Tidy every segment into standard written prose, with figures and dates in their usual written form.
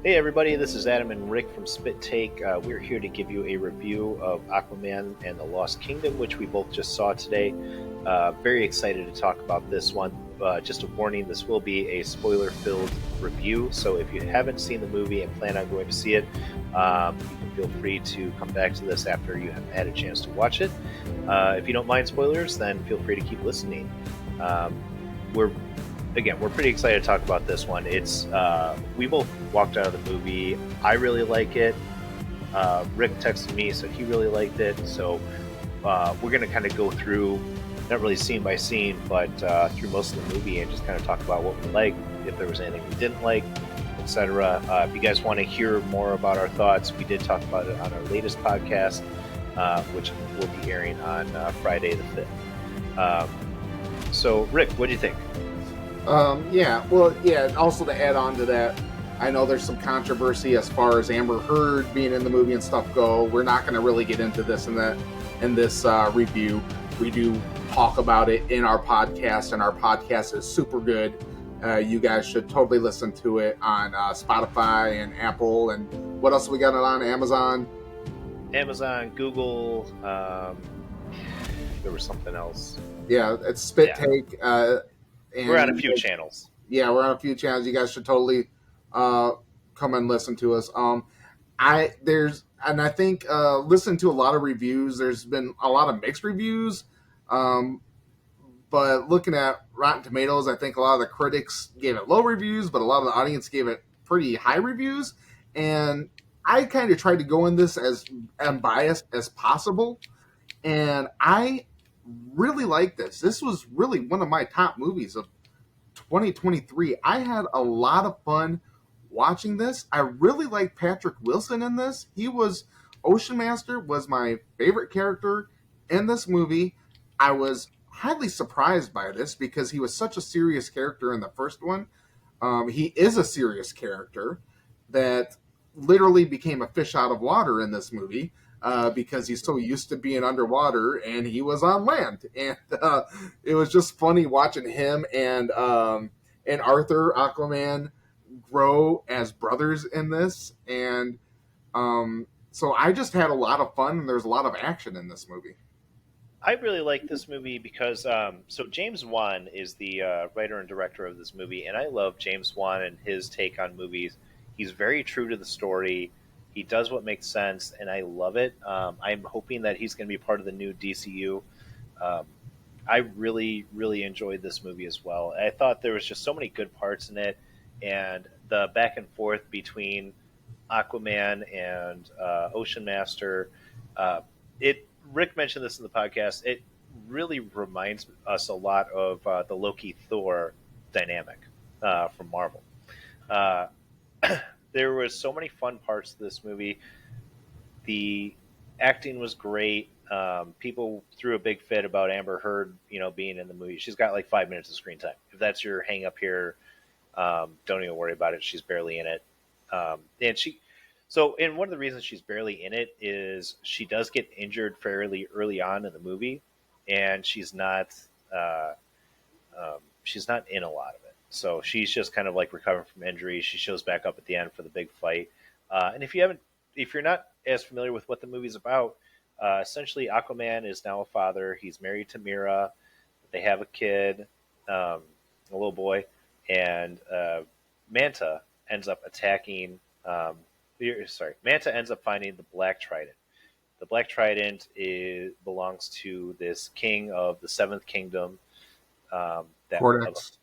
Hey everybody, this is Adam and Rick from Spit Take. We're here to give you a review of Aquaman and the Lost Kingdom, which we both just saw today. Very excited to talk about this one. Just a warning, this will be a spoiler-filled review, so if you haven't seen the movie and plan on going to see it, you can feel free to come back to this after you have had a chance to watch it. If you don't mind spoilers, then feel free to keep listening. Um, we're we're pretty excited to talk about this one. It's we both walked out of the movie. I really like it. Rick texted me, so he really liked it. So we're going to kind of go through, not really scene by scene, but through most of the movie and just kind of talk about what we liked, if there was anything we didn't like, etc. If you guys want to hear more about our thoughts, we did talk about it on our latest podcast, which will be airing on Friday the 5th. So, Rick, what do you think? Yeah. Also to add on to that, I know there's some controversy as far as Amber Heard being in the movie and stuff go. We're not going to really get into this in this review. We do talk about it in our podcast, and our podcast is super good. You guys should totally listen to it on Spotify and Apple, and what else we got it on Amazon? Amazon, Google. There was something else. Yeah, it's Spit Yeah, Take, we're on a and few channels. yeah, we're on a few channels. You guys should totally uh, come and listen to us. I think listen to a lot of reviews. There's been a lot of mixed reviews, um, but looking at Rotten Tomatoes, I think a lot of the critics gave it low reviews, but a lot of the audience gave it pretty high reviews. And I kind of tried to go in this as unbiased as possible, and I really like this. This was really one of my top movies of 2023. I had a lot of fun watching this. I really like Patrick Wilson in this. Ocean Master was my favorite character in this movie. I was highly surprised by this because he was such a serious character in the first one. He is a serious character that literally became a fish out of water in this movie because he's so used to being underwater and he was on land. And it was just funny watching him and Arthur Aquaman grow as brothers in this. And so I just had a lot of fun, and there's a lot of action in this movie. I really like this movie because so James Wan is the writer and director of this movie, and I love James Wan and his take on movies. He's very true to the story. He does what makes sense, and I love it. I'm hoping that he's going to be part of the new DCU. Um, I really, really enjoyed this movie as well. I thought there was just so many good parts in it, and the back and forth between Aquaman and Ocean Master. Uh, it Rick mentioned this in the podcast. It really reminds us a lot of the Loki Thor dynamic from Marvel. Uh, there was so many fun parts to this movie. The acting was great. People threw a big fit about Amber Heard, being in the movie. She's got like 5 minutes of screen time. If that's your hang up here, don't even worry about it. She's barely in it. And and one of the reasons she's barely in it is she does get injured fairly early on in the movie, and uh, she's not in a lot of it. So she's just kind of like recovering from injury. She shows back up at the end for the big fight. And if you're not as familiar with what the movie's about, essentially Aquaman is now a father. He's married to Mira. They have a kid, a little boy, and Manta ends up attacking. Manta ends up finding the Black Trident. The Black Trident belongs to this king of the Seventh Kingdom. That of Cordax.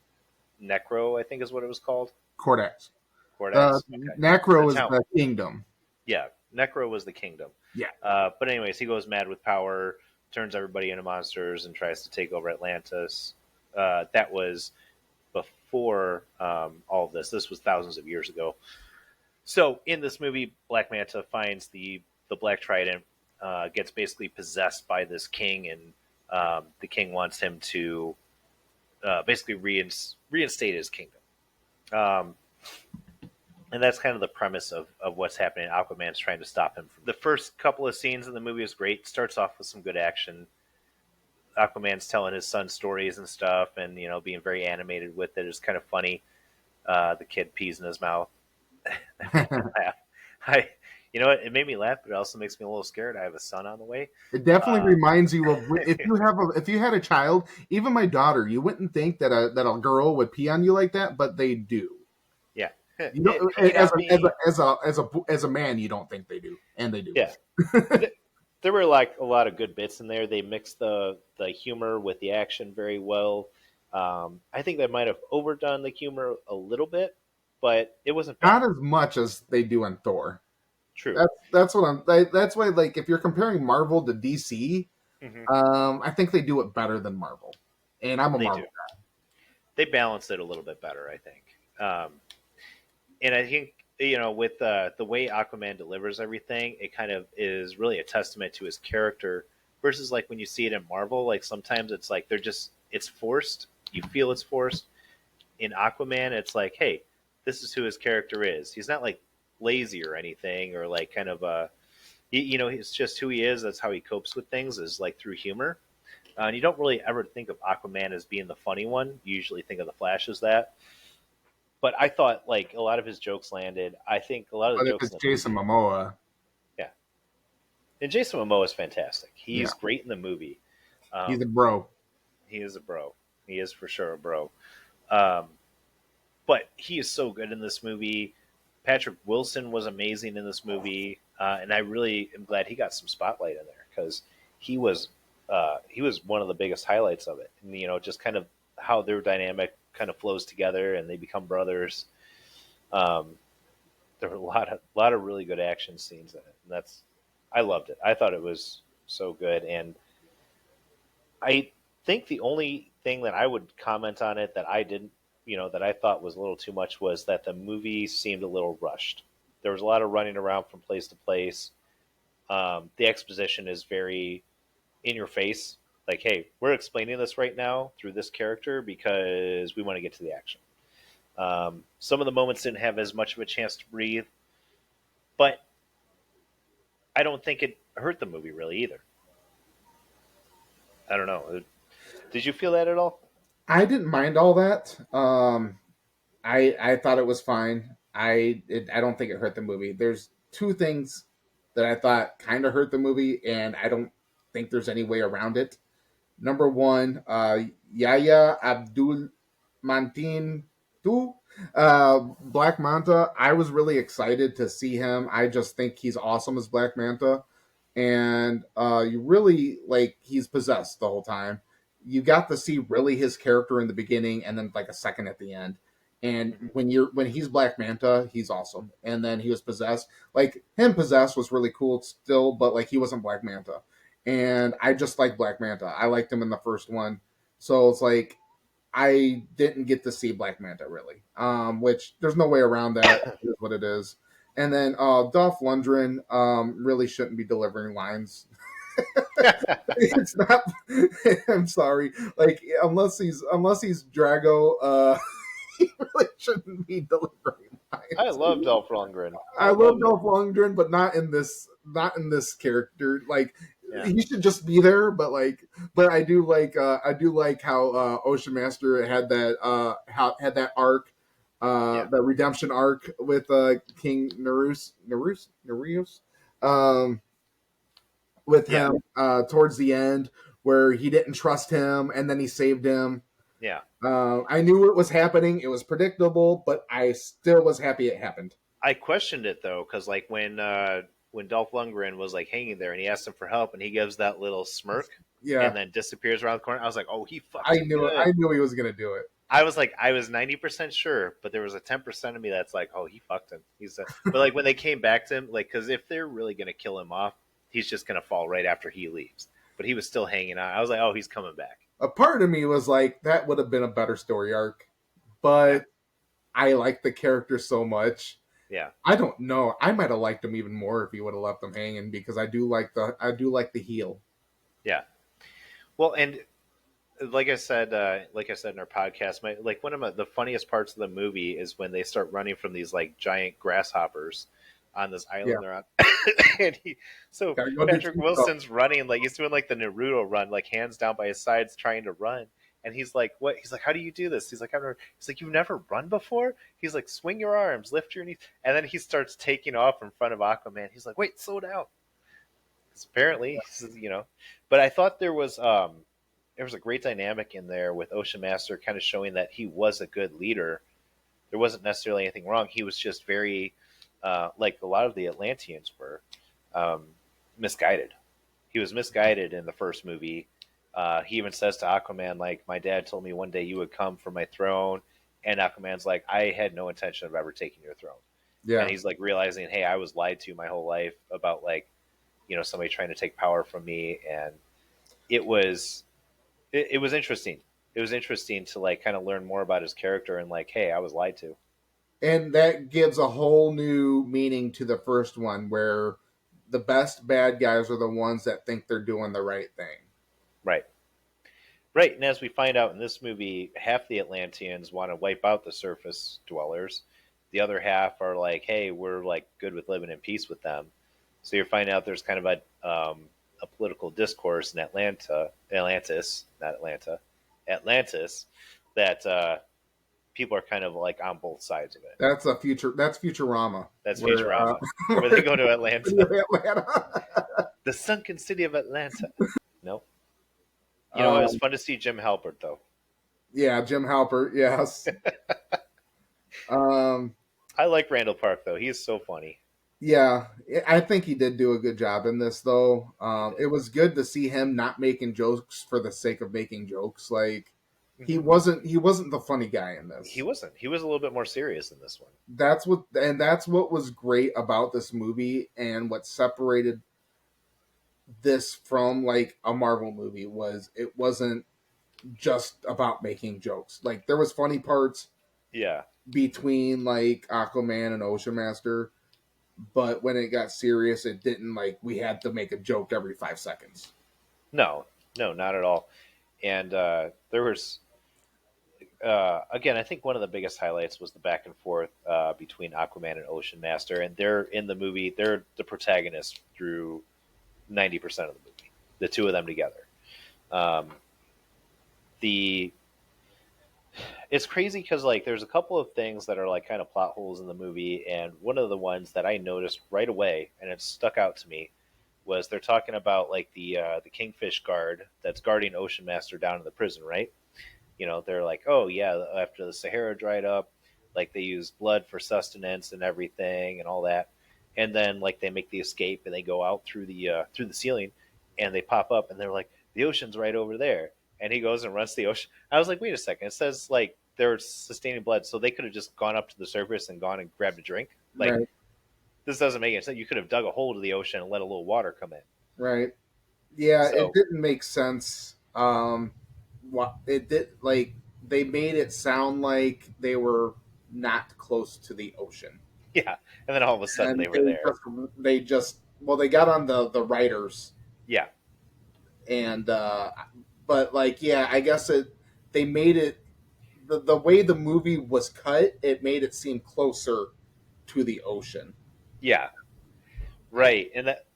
Necro, I think, is what it was called. Cordax. Cordax. Okay, the Necro is town. the kingdom. Yeah, Necro was the kingdom. Yeah. But anyways, he goes mad with power, turns everybody into monsters, and tries to take over Atlantis. That was before all of this. This was thousands of years ago. So in this movie, Black Manta finds the Black Trident, gets basically possessed by this king, and the king wants him to basically reinstate his kingdom. Um, and that's kind of the premise of what's happening. Aquaman's trying to stop him. The first couple of scenes in the movie is great. It starts off with some good action. Aquaman's telling his son stories and stuff, and being very animated with it. It's kind of funny. The kid pees in his mouth. That made me laugh. I, you know what? It made me laugh, but it also makes me a little scared. I have a son on the way. It definitely Uh, reminds you of if you had a child, even my daughter, you wouldn't think that a girl would pee on you like that, but they do. yeah, You it don't peed on me. as a man, you don't think they do, and they do. Yeah, Th- there were like a lot of good bits in there. They mixed the humor with the action very well. I think they might have overdone the humor a little bit, but it wasn't Not bad. as much as they do in Thor. True. That's why, like, if you're comparing Marvel to DC, Hmm. I think they do it better than Marvel, and I'm a They do. Marvel They balanced it a little bit better, I think. And I think with the way Aquaman delivers everything, it kind of is really a testament to his character. Versus like when you see it in Marvel, like sometimes it's like it's forced. You feel it's forced. In Aquaman, it's like, hey, this is who his character is. He's not like lazy or anything, or like kind of it's just who he is. That's how he copes with things, is like through humor. And you don't really ever think of Aquaman as being the funny one. You usually think of the Flash as that. But I thought like a lot of his jokes landed. I think a lot of the but if jokes it's in the Jason movie, Momoa, yeah. And Jason Momoa is fantastic. yeah, He's great in the movie. he's Um, a bro. he is a bro. He is for sure a bro. Um, but he is so good in this movie. Patrick Wilson was amazing in this movie, and I really am glad he got some spotlight in there because he was he was one of the biggest highlights of it. And just kind of how their dynamic kind of flows together and they become brothers. Um, there were a lot of really good action scenes in it, and I loved it. I thought it was so good, and I think the only thing that I would comment on it that I didn't, that I thought was a little too much was that the movie seemed a little rushed. There was a lot of running around from place to place. The exposition is very in your face. Like, hey, we're explaining this right now through this character because we want to get to the action. Some of the moments didn't have as much of a chance to breathe, but I don't think it hurt the movie really either. I don't know. Did you feel that at all? I didn't mind all that. I thought it was fine. I don't think it hurt the movie. There's two things that I thought kind of hurt the movie, and I don't think there's any way around it. Number one, Yaya Abdul Mantin Tu, Black Manta. I was really excited to see him. I just think he's awesome as Black Manta, and you really like he's possessed the whole time. You got to see really his character in the beginning, and then like a second at the end. And Hmm. when he's Black Manta, he's awesome. And then he was possessed. Like him possessed was really cool still, but like he wasn't Black Manta. And I just like Black Manta. I liked him in the first one, so it's like I didn't get to see Black Manta really, which there's no way around that. It is what it is. And then Dolph Lundgren really shouldn't be delivering lines. It's not. I'm sorry. Like unless he's Drago, he really shouldn't be delivering I lines. love Dolph Lundgren. I I love love him. Dolph Lundgren, but not in this character. Like Yeah, he should just be there, but I do like how Ocean Master had that arc, yeah, the redemption arc with King Narus, um, with yeah, him towards the end where he didn't trust him and then he saved him. yeah. I knew it was happening. It was predictable, but I still was happy it happened. I questioned it though, because like when Dolph Lundgren was like hanging there and he asked him for help and he gives that little smirk and Yeah, then disappears around the corner, I was like, oh, he I fucked him knew it. good. I knew he was gonna do it. I was 90% sure, but there was a 10% of me that's like, oh, he fucked him. But like when they came back to him, like, because if they're really gonna kill him off, he's just gonna fall right after he leaves. But he was still hanging on. I was like, oh, he's coming back. A part of me was like, that would have been a better story arc, Yeah, but I like the character so much. yeah, I don't know. I might have liked him even more if he would have left him hanging because I do like the heel. yeah. Well, and like I said in our podcast, like one of the funniest parts of the movie is when they start running from these like giant grasshoppers on this Yeah, island they're on. And so gotta go do Patrick some stuff. Wilson's running like he's doing like the Naruto run, like hands down by his sides, trying to run, And he's like, what? He's like, how do you do this? He's like, I've never. He's like, you've never run before? He's like, swing your arms, lift your knees, and then he starts taking off in front of Aquaman. He's like, wait, slow down. 'Cause apparently, but I thought there was a great dynamic in there with Ocean Master, kind of showing that he was a good leader. There wasn't necessarily anything wrong. He was just very, like a lot of the Atlanteans were, um, misguided. He was misguided in the first movie. He even says to Aquaman, like, my dad told me one day you would come for my throne. And Aquaman's like, I had no intention of ever taking your throne. And Yeah. he's like realizing, hey, I was lied to my whole life about like, somebody trying to take power from me. And it was, it was interesting. It was interesting to like kind of learn more about his character and like, hey, I was lied to. And that gives a whole new meaning to the first one, where the best bad guys are the ones that think they're doing the right thing. Right. Right. And as we find out in this movie, half the Atlanteans want to wipe out the surface dwellers. The other half are like, hey, we're like good with living in peace with them. So you're finding out there's kind of a political discourse in Atlantis, that people are kind of like on both sides of it. That's Futurama. That's Where Futurama, where they go to Atlanta, Atlanta. the sunken city of Atlanta. No, it was um, fun to see Jim Halpert though. yeah, Jim Halpert, yes. um, I like Randall Park though; he is so funny. yeah, I think he did do a good job in this, though. He did. It was good to see him not making jokes for the sake of making jokes. Like he Mm-hmm. wasn't the funny guy in He this. wasn't. He was a little bit more serious in this one. That's what was great about this movie, and what separated this from like a Marvel movie was it wasn't just about making jokes. Like there was funny parts Yeah. between like Aquaman and Ocean Master, but when it got serious, it didn't like we had to make a joke every 5 seconds. No, no, not at all. And there was, again, I think one of the biggest highlights was the back and forth between Aquaman and Ocean Master, and they're in the movie. They're the protagonists through 90% of the movie. The two of them together. Um, the it's crazy because like there's a couple of things that are like kind of plot holes in the movie, and one of the ones that I noticed right away, and it stuck out to me, was they're talking about like the Kingfish guard that's guarding Ocean Master down in the prison, right? They're like, oh yeah, after the Sahara dried up, like they use blood for sustenance and everything and all that, and then like they make the escape and they go out through the ceiling, and they pop up and they're like, the ocean's right over there, and he goes and runs to the ocean. I was like, wait a second, it says like they're sustaining blood, so they could have just gone up to the surface and gone and grabbed a drink. Like Right, this doesn't make any sense. You could have dug a hole to the ocean and let a little water come in. right. Yeah, it So didn't make sense. What it did, like they made it sound like they were not close to the ocean, yeah, and then all of a sudden and they were there. they just well they got on the writers, Yeah, and but like yeah, I guess they made it the way the movie was cut, it made it seem closer to the ocean. yeah, right. And that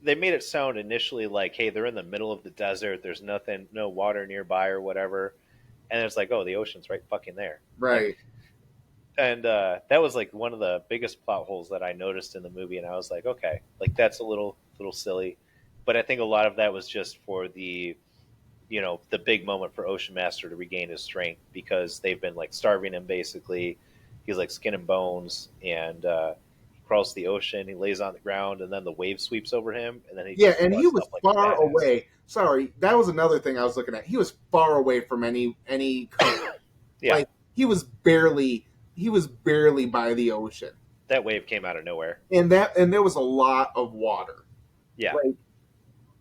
they made it sound initially like, hey, they're in the middle of the desert. There's nothing, no water nearby or whatever. And it's like, oh, the ocean's right fucking there. Like, Right. and that was like one of the biggest plot holes that I noticed in the movie. And I was like, okay, like that's a little silly. But I think a lot of that was just for the big moment for Ocean Master to regain his strength because they've been like starving him basically. He's like skin and bones, and he crawls to the ocean. He lays on the ground, and then the wave sweeps over him, and then he Yeah, just and he busts was up like a far badass. away. Sorry, that was another thing I was looking at. He was far away from any country. Yeah, Like he was barely by the ocean. that wave came out of nowhere. And there was a lot of water. Yeah,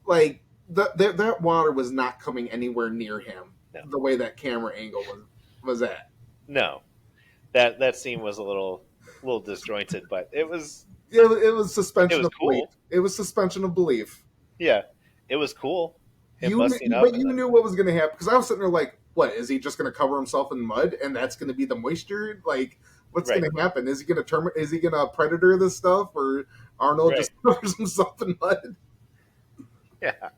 Like that water was not coming anywhere near him. no, The way that camera angle was at. no, that scene was a little disjointed, but It was it suspension was of belief. cool. It was suspension of belief. Yeah, it was cool. Him You busting up but and you then knew what was going to happen because I was sitting there like, what is he just going to cover himself in mud and that's going to be the moisture? Like, what's right, going to happen? Is he going to Is he going to predator this stuff or Arnold right, just covers himself in mud? yeah.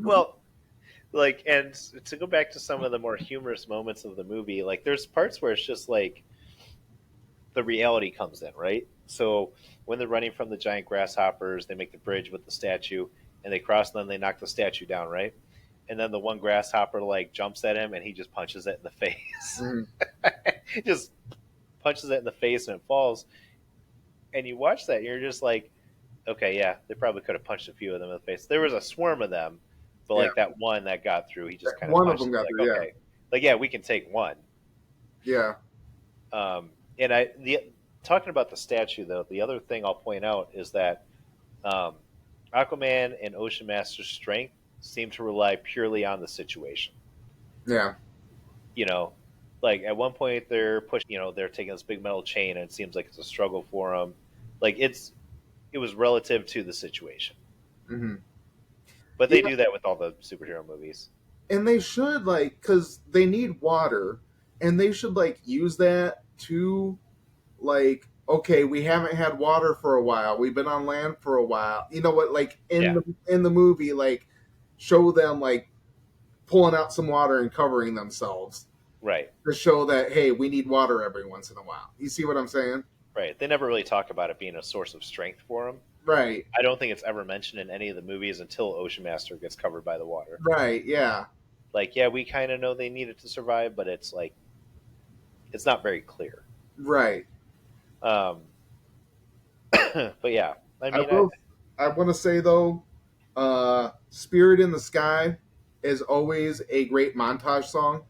Well, like, and to go back to some of the more humorous moments of the movie, like there's parts where it's just like the reality comes in, right? So when they're running from the giant grasshoppers, they make the bridge with the statue, and they cross, and then they knock the statue down, right? And then the one grasshopper like jumps at him, and he just punches it in the face. Mhm. He just punches it in the face, and it falls. And you watch that, and you're just like, okay, yeah, they probably could have punched a few of them in the face. There was a swarm of them, but Yeah, like that one that got through, he just kind of one of punched them it. got Like, through. Yeah, okay, like yeah, we can take one. yeah, And I the talking about the statue though, the other thing I'll point out is that um, Aquaman and Ocean Master's strength seem to rely purely on the situation. yeah, You know, like at one point they're pushing, they're taking this big metal chain, and it seems like it's a struggle for them. Like it was relative to the situation, hmm but they yeah. do that with all the superhero movies. And they should like because they need water, and they should like use that to like okay, we haven't had water for a while. We've been on land for a while. You know what? Like Yeah, in the movie, like show them like pulling out some water and covering themselves right, to show that hey, we need water every once in a while. You see what I'm saying? right. They never really talk about it being a source of strength for them. Right, I don't think it's ever mentioned in any of the movies until Ocean Master gets covered by the water. right, yeah, Like, yeah, we kind of know they need it to survive, but it's like it's not very clear. right. Um, but yeah, I I mean, will. I want to say though, "Spirit in the Sky" is always a great montage song.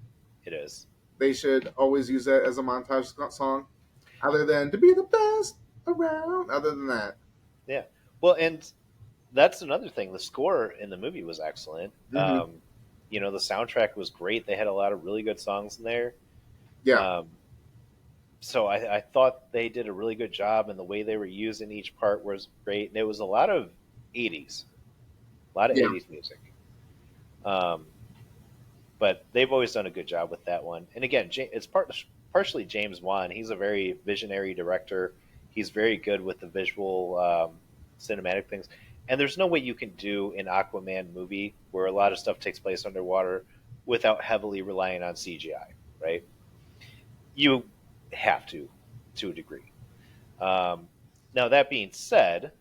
it is. They should always use that as a montage song, other than "To Be the Best Around." Other than that, Yeah. Well, and that's another thing. The score in the movie was excellent. hmm The soundtrack was great. They had a lot of really good songs in there. yeah, Um, so I thought they did a really good job, and the way they were using each part was great. And it was a lot of '80s, a lot of yeah, '80s music. Um, but they've always done a good job with that one. And again, it's partially James Wan. He's a very visionary director. He's very good with the visual cinematic things. And there's no way you can do an Aquaman movie where a lot of stuff takes place underwater without heavily relying on CGI, right? You have to a degree. Um, Now, that being said,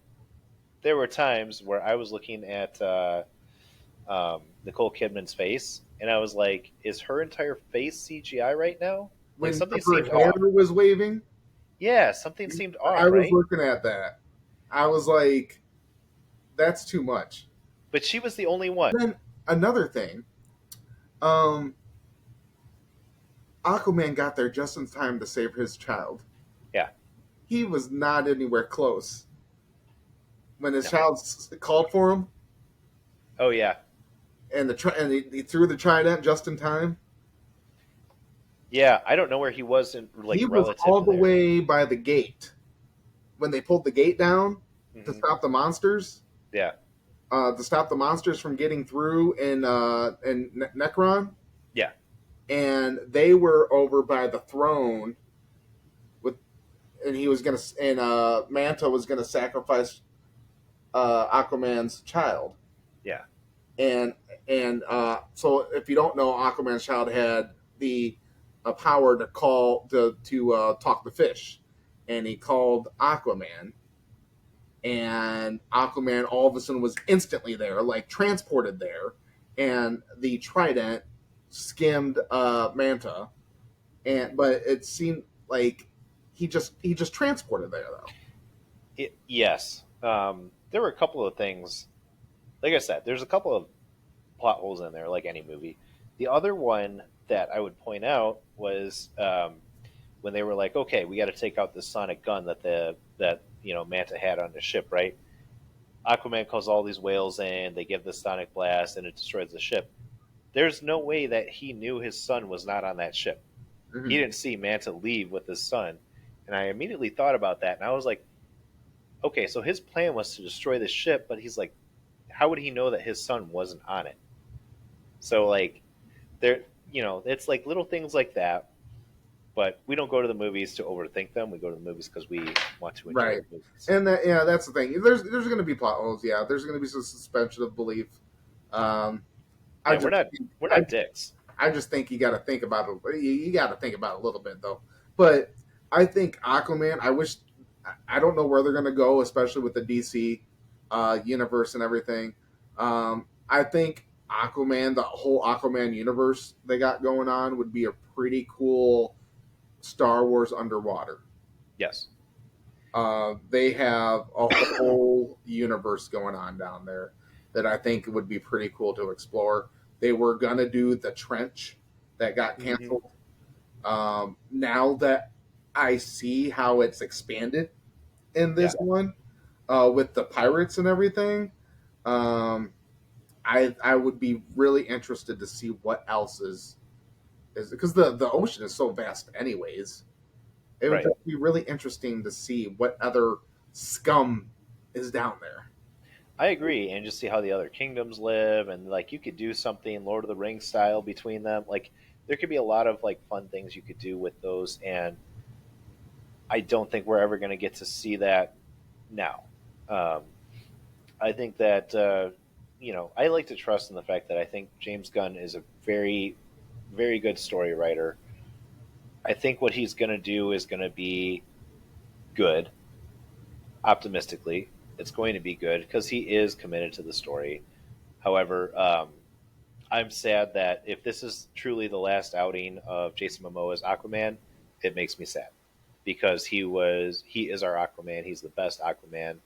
there were times where I was looking at Nicole Kidman's face, and I was like, "Is her entire face CGI right now? Like when something her seemed hair off." was waving, Yeah, something seemed I off, was right? looking at that. I was like, "That's too much." But she was the only one. Then another thing, um, Aquaman got there just in time to save his child. Yeah, He was not anywhere close when his no. child called for him, Oh yeah, and he threw the trident just in time. yeah. I don't know where he was in like He was relative all to the there. way by the gate when they pulled the gate down to Hmm. stop the monsters. Yeah, To stop the monsters from getting through in Necron, yeah, and they were over by the throne with, and he was gonna, and Manta was gonna sacrifice Aquaman's child, yeah, and so if you don't know, Aquaman's child had the power to call to talk to fish, and he called Aquaman, and Aquaman all of a sudden was instantly there, like transported there, and the trident skimmed Manta, and but it seemed like he just transported there though. yes. There were a couple of things. Like I said, there's a couple of plot holes in there, like any movie. The other one that I would point out was when they were like, "Okay, we got to take out this sonic gun that Manta had on the ship, right?" Aquaman calls all these whales in. They give the sonic blast, and it destroys the ship. There's no way that he knew his son was not on that ship. He Mm-hmm. didn't see Manta leave with his son, and I immediately thought about that, and I was like, "Okay, so his plan was to destroy the ship, but he's like, how would he know that his son wasn't on it?" So like, there, it's like little things like that. But we don't go to the movies to overthink them. We go to the movies because we want to enjoy Right, the movies. and that yeah, that's the thing. There's going to be plot holes. Yeah, there's going to be some suspension of belief. Um, I Yeah, just we're I not dicks. I just think you got to think about it. You got to think about it a little bit though. But I think Aquaman. I wish. I don't know where they're going to go, especially with the DC universe and everything. I think Aquaman, the whole Aquaman universe they got going on, would be a pretty cool Star Wars underwater. Yes. They have a whole universe going on down there that I think would be pretty cool to explore. They were gonna do the trench that got Hmm. canceled. Now that I see how it's expanded in Yeah. this one with the pirates and everything, um, I would be really interested to see what else is because the ocean is so vast, anyways. It would Right. just be really interesting to see what other scum is down there. I agree, and just see how the other kingdoms live, and like you could do something Lord of the Rings style between them. Like there could be a lot of like fun things you could do with those, and I don't think we're ever going to get to see that now. Um, I think that I like to trust in the fact that I think James Gunn is a very, very good story writer. I think what he's going to do is going to be good. Optimistically, it's going to be good because he is committed to the story. However, I'm sad that if this is truly the last outing of Jason Momoa as Aquaman, it makes me sad because he is our Aquaman. He's the best Aquaman.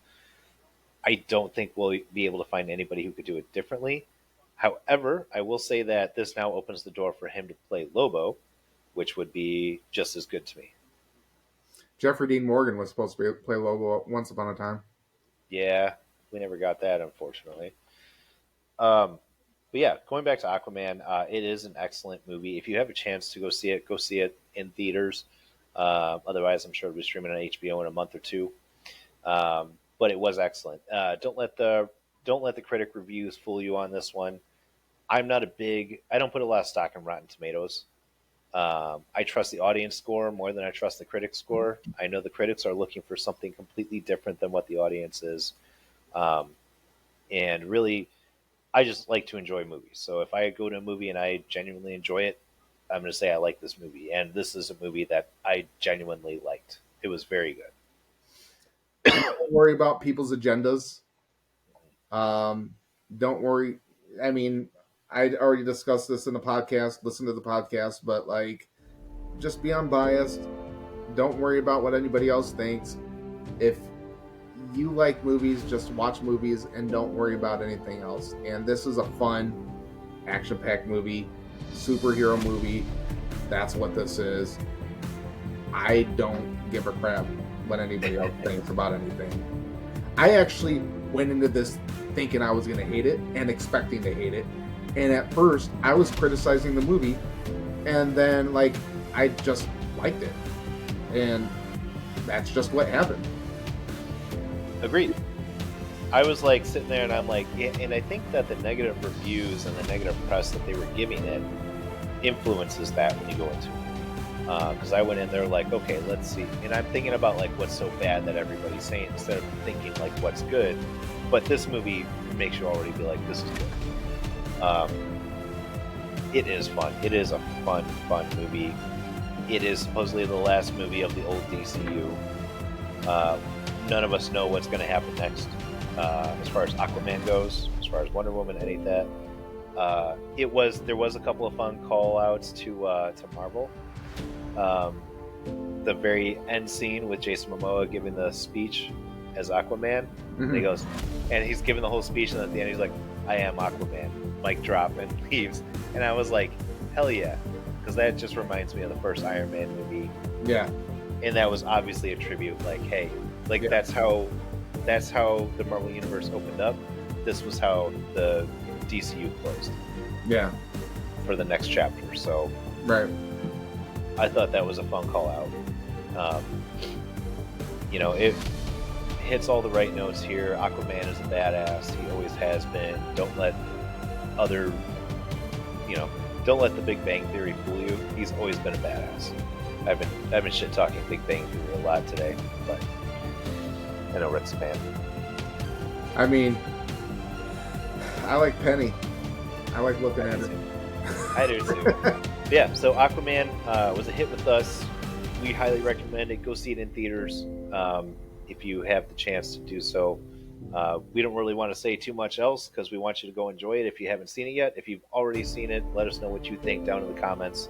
I don't think we'll be able to find anybody who could do it differently. However, I will say that this now opens the door for him to play Lobo, which would be just as good to me. Jeffrey Dean Morgan was supposed to play Lobo once upon a time. Yeah, we never got that, unfortunately. Um, but yeah, going back to Aquaman, it is an excellent movie. If you have a chance to go see it in theaters. Otherwise, I'm sure it'll be streaming on HBO in a month or two. But it was excellent. Don't let the critic reviews fool you on this one. I don't put a lot of stock in Rotten Tomatoes. I trust the audience score more than I trust the critic score. I know the critics are looking for something completely different than what the audience is. Um, and really, I just like to enjoy movies. So if I go to a movie and I genuinely enjoy it, I'm going to say I like this movie. And this is a movie that I genuinely liked. It was very good. Don't worry about people's agendas. Um, don't worry. I mean, I already discussed this in the podcast. Listen to the podcast, but like, just be unbiased. Don't worry about what anybody else thinks. If you like movies, just watch movies and don't worry about anything else. And this is a fun, action-packed movie, superhero movie. That's what this is. I don't give a crap what anybody else thinks about anything. I actually went into this thinking I was going to hate it and expecting to hate it. And at first, I was criticizing the movie, and then like I just liked it, and that's just what happened. Agreed. I was like sitting there and I'm like, yeah, and I think that the negative reviews and the negative press that they were giving it influences that when you go into it. Because I went in there like, okay, let's see, and I'm thinking about like what's so bad that everybody's saying instead of thinking like what's good. But this movie makes you already be like, this is good. It is fun. It is a fun movie. It is supposedly the last movie of the old DCU. None of us know what's going to happen next, as far as Aquaman goes, as far as Wonder Woman, any of that. There was a couple of fun call outs to Marvel. The very end scene with Jason Momoa giving the speech as Aquaman. And he goes, and he's giving the whole speech, and at the end he's like, "I am Aquaman." Mic drop and leaves. And I was like, hell yeah, because that just reminds me of the first Iron Man movie. Yeah, And that was obviously a tribute. Like, hey, like yeah. that's how the Marvel universe opened up. This was how the DCU closed Yeah, for the next chapter. So right. I thought that was a fun call out. It hits all the right notes here. Aquaman is a badass. He always has been. Other, don't let the Big Bang Theory fool you. He's always been a badass. I've been shit talking Big Bang Theory a lot today, but I know Rick's a fan. I mean, I like Penny. I like looking I do at it. too. I do too. Yeah, so Aquaman was a hit with us. We highly recommend it. Go see it in theaters if you have the chance to do so. We don't really want to say too much else because we want you to go enjoy it if you haven't seen it yet. If you've already seen it, let us know what you think down in the comments.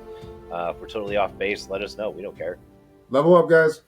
If we're totally off base, let us know. We don't care. Level up, guys.